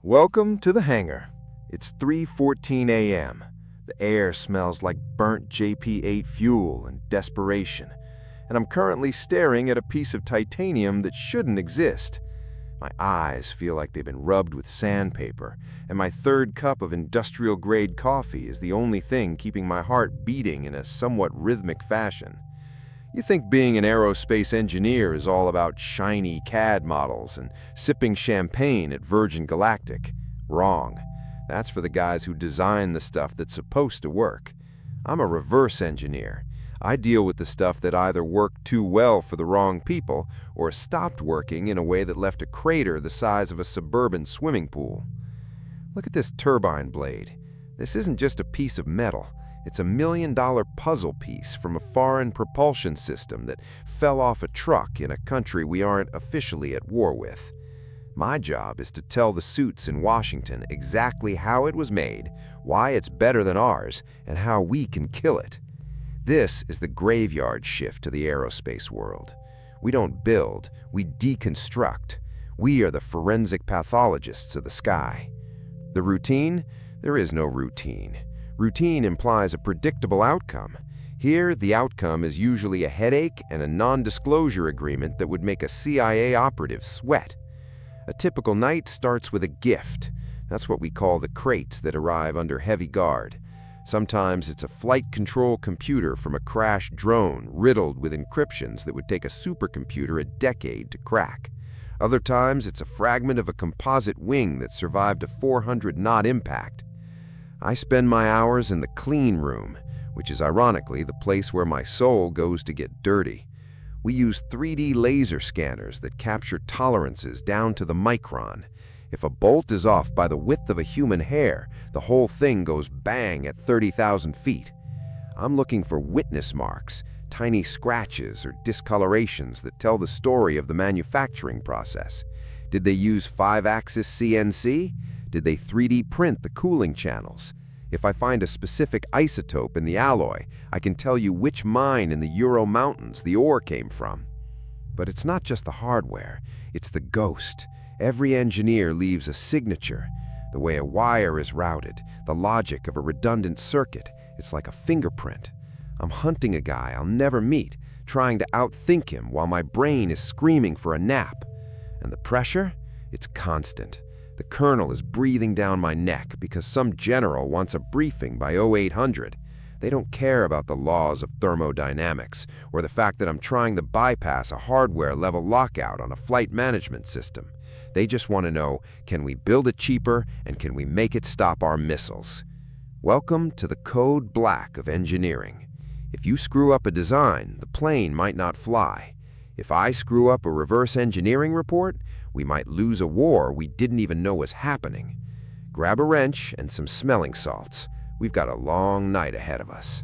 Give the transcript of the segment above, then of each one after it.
Welcome to the hangar. It's 3:14 a.m. The air smells like burnt JP-8 fuel and desperation, and I'm currently staring at a piece of titanium that shouldn't exist. My eyes feel like they've been rubbed with sandpaper, and my third cup of industrial-grade coffee is the only thing keeping my heart beating in a somewhat rhythmic fashion. You think being an aerospace engineer is all about shiny CAD models and sipping champagne at Virgin Galactic. Wrong. That's for the guys who design the stuff that's supposed to work. I'm a reverse engineer. I deal with the stuff that either worked too well for the wrong people or stopped working in a way that left a crater the size of a suburban swimming pool. Look at this turbine blade. This isn't just a piece of metal. It's a $1 million puzzle piece from a foreign propulsion system that fell off a truck in a country we aren't officially at war with. My job is to tell the suits in Washington exactly how it was made, why it's better than ours, and how we can kill it. This is the graveyard shift to the aerospace world. We don't build, we deconstruct. We are the forensic pathologists of the sky. The routine? There is no routine. Routine implies a predictable outcome. Here, the outcome is usually a headache and a non-disclosure agreement that would make a CIA operative sweat. A typical night starts with a gift. That's what we call the crates that arrive under heavy guard. Sometimes it's a flight control computer from a crashed drone riddled with encryptions that would take a supercomputer a decade to crack. Other times it's a fragment of a composite wing that survived a 400-knot impact. I spend my hours in the clean room, which is ironically the place where my soul goes to get dirty. We use 3D laser scanners that capture tolerances down to the micron. If a bolt is off by the width of a human hair, the whole thing goes bang at 30,000 feet. I'm looking for witness marks, tiny scratches or discolorations that tell the story of the manufacturing process. Did they use 5-axis CNC? Did they 3D print the cooling channels? If I find a specific isotope in the alloy, I can tell you which mine in the Ural Mountains the ore came from. But it's not just the hardware, it's the ghost. Every engineer leaves a signature. The way a wire is routed, the logic of a redundant circuit, it's like a fingerprint. I'm hunting a guy I'll never meet, trying to outthink him while my brain is screaming for a nap. And the pressure? It's constant. The colonel is breathing down my neck because some general wants a briefing by 0800. They don't care about the laws of thermodynamics or the fact that I'm trying to bypass a hardware-level lockout on a flight management system. They just want to know, can we build it cheaper and can we make it stop our missiles? Welcome to the code black of engineering. If you screw up a design, the plane might not fly. If I screw up a reverse engineering report, we might lose a war we didn't even know was happening. Grab a wrench and some smelling salts. We've got a long night ahead of us.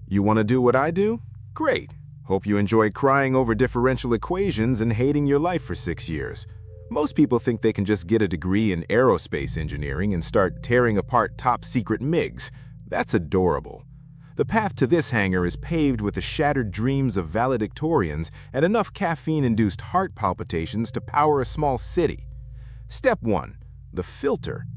You want to do what I do? Great. Hope you enjoy crying over differential equations and hating your life for 6 years. Most people think they can just get a degree in aerospace engineering and start tearing apart top-secret MiGs. That's adorable. The path to this hangar is paved with the shattered dreams of valedictorians and enough caffeine-induced heart palpitations to power a small city. Step 1. The filter.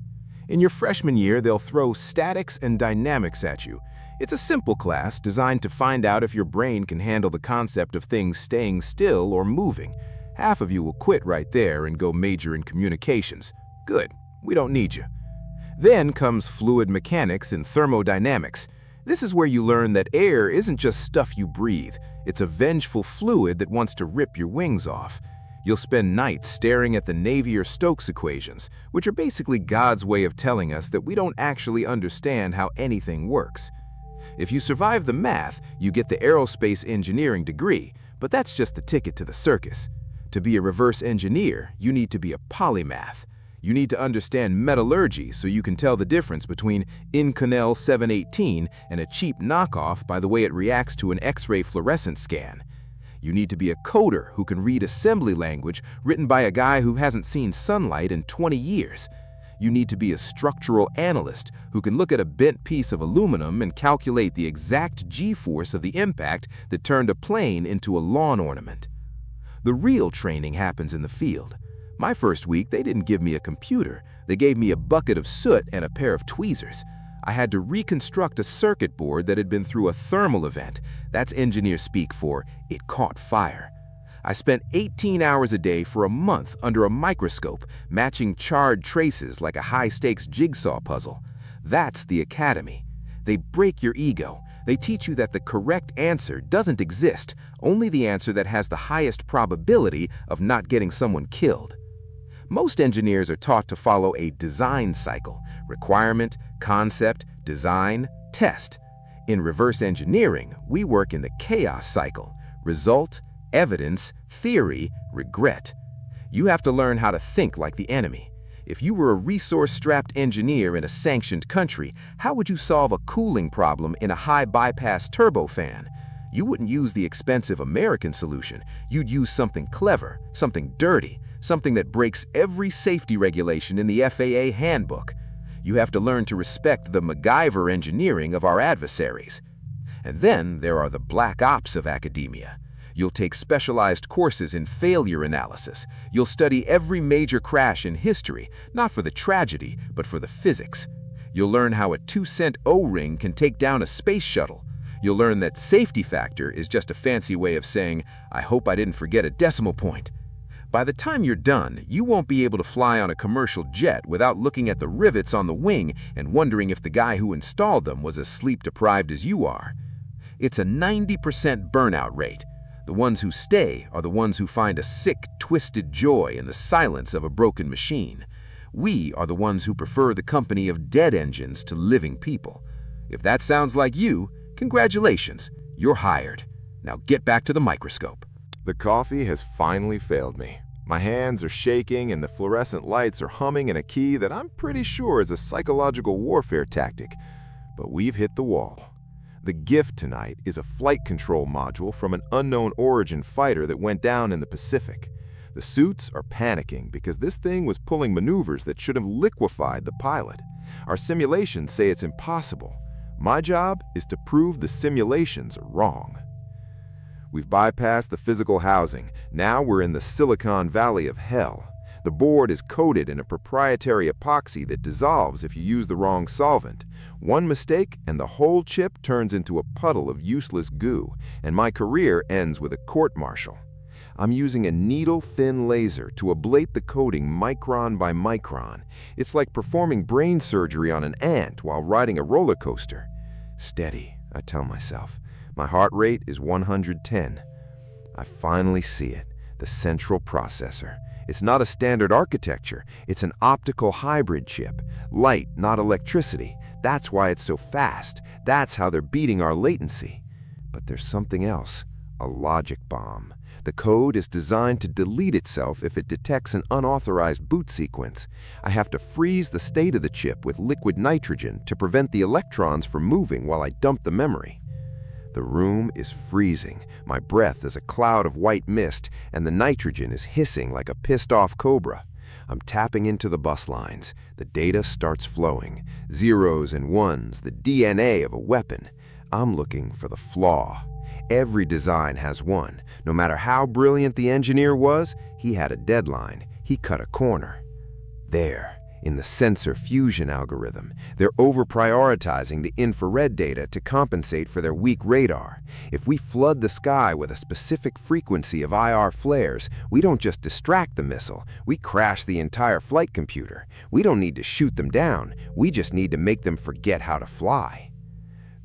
In your freshman year, they'll throw statics and dynamics at you. It's a simple class designed to find out if your brain can handle the concept of things staying still or moving. Half of you will quit right there and go major in communications. Good, we don't need you. Then comes fluid mechanics and thermodynamics. This is where you learn that air isn't just stuff you breathe. It's a vengeful fluid that wants to rip your wings off. You'll spend nights staring at the Navier-Stokes equations, which are basically God's way of telling us that we don't actually understand how anything works. If you survive the math, you get the aerospace engineering degree, but that's just the ticket to the circus. To be a reverse engineer, you need to be a polymath. You need to understand metallurgy so you can tell the difference between Inconel 718 and a cheap knockoff by the way it reacts to an X-ray fluorescence scan. You need to be a coder who can read assembly language written by a guy who hasn't seen sunlight in 20 years. You need to be a structural analyst who can look at a bent piece of aluminum and calculate the exact G-force of the impact that turned a plane into a lawn ornament. The real training happens in the field. My first week, they didn't give me a computer. They gave me a bucket of soot and a pair of tweezers. I had to reconstruct a circuit board that had been through a thermal event. That's engineer speak for it caught fire. I spent 18 hours a day for a month under a microscope, matching charred traces like a high-stakes jigsaw puzzle. That's the academy. They break your ego. They teach you that the correct answer doesn't exist, only the answer that has the highest probability of not getting someone killed. Most engineers are taught to follow a design cycle: requirement, concept, design, test. In reverse engineering, we work in the chaos cycle: result, evidence, theory, regret. You have to learn how to think like the enemy. If you were a resource-strapped engineer in a sanctioned country, how would you solve a cooling problem in a high-bypass turbofan? You wouldn't use the expensive American solution. You'd use something clever, something dirty, something that breaks every safety regulation in the FAA handbook. You have to learn to respect the MacGyver engineering of our adversaries. And then there are the black ops of academia. You'll take specialized courses in failure analysis. You'll study every major crash in history, not for the tragedy, but for the physics. You'll learn how a 2-cent O-ring can take down a space shuttle. You'll learn that safety factor is just a fancy way of saying, I hope I didn't forget a decimal point. By the time you're done, you won't be able to fly on a commercial jet without looking at the rivets on the wing and wondering if the guy who installed them was as sleep-deprived as you are. It's a 90% burnout rate. The ones who stay are the ones who find a sick, twisted joy in the silence of a broken machine. We are the ones who prefer the company of dead engines to living people. If that sounds like you, congratulations, you're hired. Now get back to the microscope. The coffee has finally failed me. My hands are shaking and the fluorescent lights are humming in a key that I'm pretty sure is a psychological warfare tactic. But we've hit the wall. The gift tonight is a flight control module from an unknown origin fighter that went down in the Pacific. The suits are panicking because this thing was pulling maneuvers that should have liquefied the pilot. Our simulations say it's impossible. My job is to prove the simulations are wrong. We've bypassed the physical housing. Now we're in the Silicon Valley of hell. The board is coated in a proprietary epoxy that dissolves if you use the wrong solvent. One mistake and the whole chip turns into a puddle of useless goo, and my career ends with a court-martial. I'm using a needle-thin laser to ablate the coating micron by micron. It's like performing brain surgery on an ant while riding a roller coaster. Steady, I tell myself. My heart rate is 110. I finally see it, the central processor. It's not a standard architecture, it's an optical-hybrid chip. Light, not electricity. That's why it's so fast. That's how they're beating our latency. But there's something else, a logic bomb. The code is designed to delete itself if it detects an unauthorized boot sequence. I have to freeze the state of the chip with liquid nitrogen to prevent the electrons from moving while I dump the memory. The room is freezing. My breath is a cloud of white mist, and the nitrogen is hissing like a pissed-off cobra. I'm tapping into the bus lines. The data starts flowing. Zeros and ones, the DNA of a weapon. I'm looking for the flaw. Every design has one. No matter how brilliant the engineer was, he had a deadline. He cut a corner. There, in the sensor fusion algorithm, they're over-prioritizing the infrared data to compensate for their weak radar. If we flood the sky with a specific frequency of IR flares, we don't just distract the missile, we crash the entire flight computer. We don't need to shoot them down, we just need to make them forget how to fly.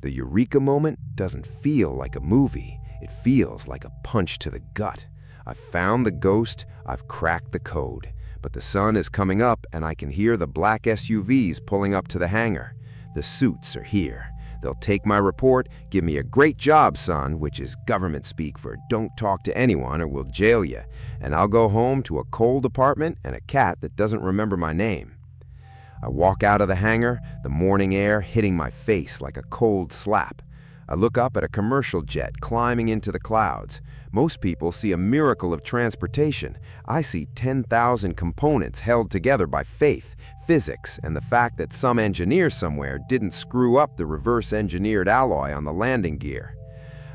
The eureka moment doesn't feel like a movie, it feels like a punch to the gut. I've found the ghost, I've cracked the code. But the sun is coming up and I can hear the black SUVs pulling up to the hangar. The suits are here. They'll take my report, give me a great job, son, which is government speak for don't talk to anyone or we'll jail you, and I'll go home to a cold apartment and a cat that doesn't remember my name. I walk out of the hangar, the morning air hitting my face like a cold slap. I look up at a commercial jet climbing into the clouds. Most people see a miracle of transportation. I see 10,000 components held together by faith, physics, and the fact that some engineer somewhere didn't screw up the reverse-engineered alloy on the landing gear.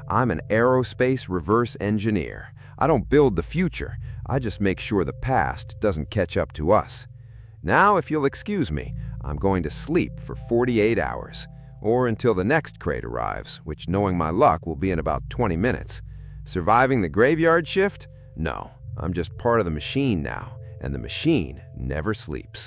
I'm an aerospace reverse engineer. I don't build the future. I just make sure the past doesn't catch up to us. Now, if you'll excuse me, I'm going to sleep for 48 hours, or until the next crate arrives, which, knowing my luck, will be in about 20 minutes. Surviving the graveyard shift? No, I'm just part of the machine now, and the machine never sleeps.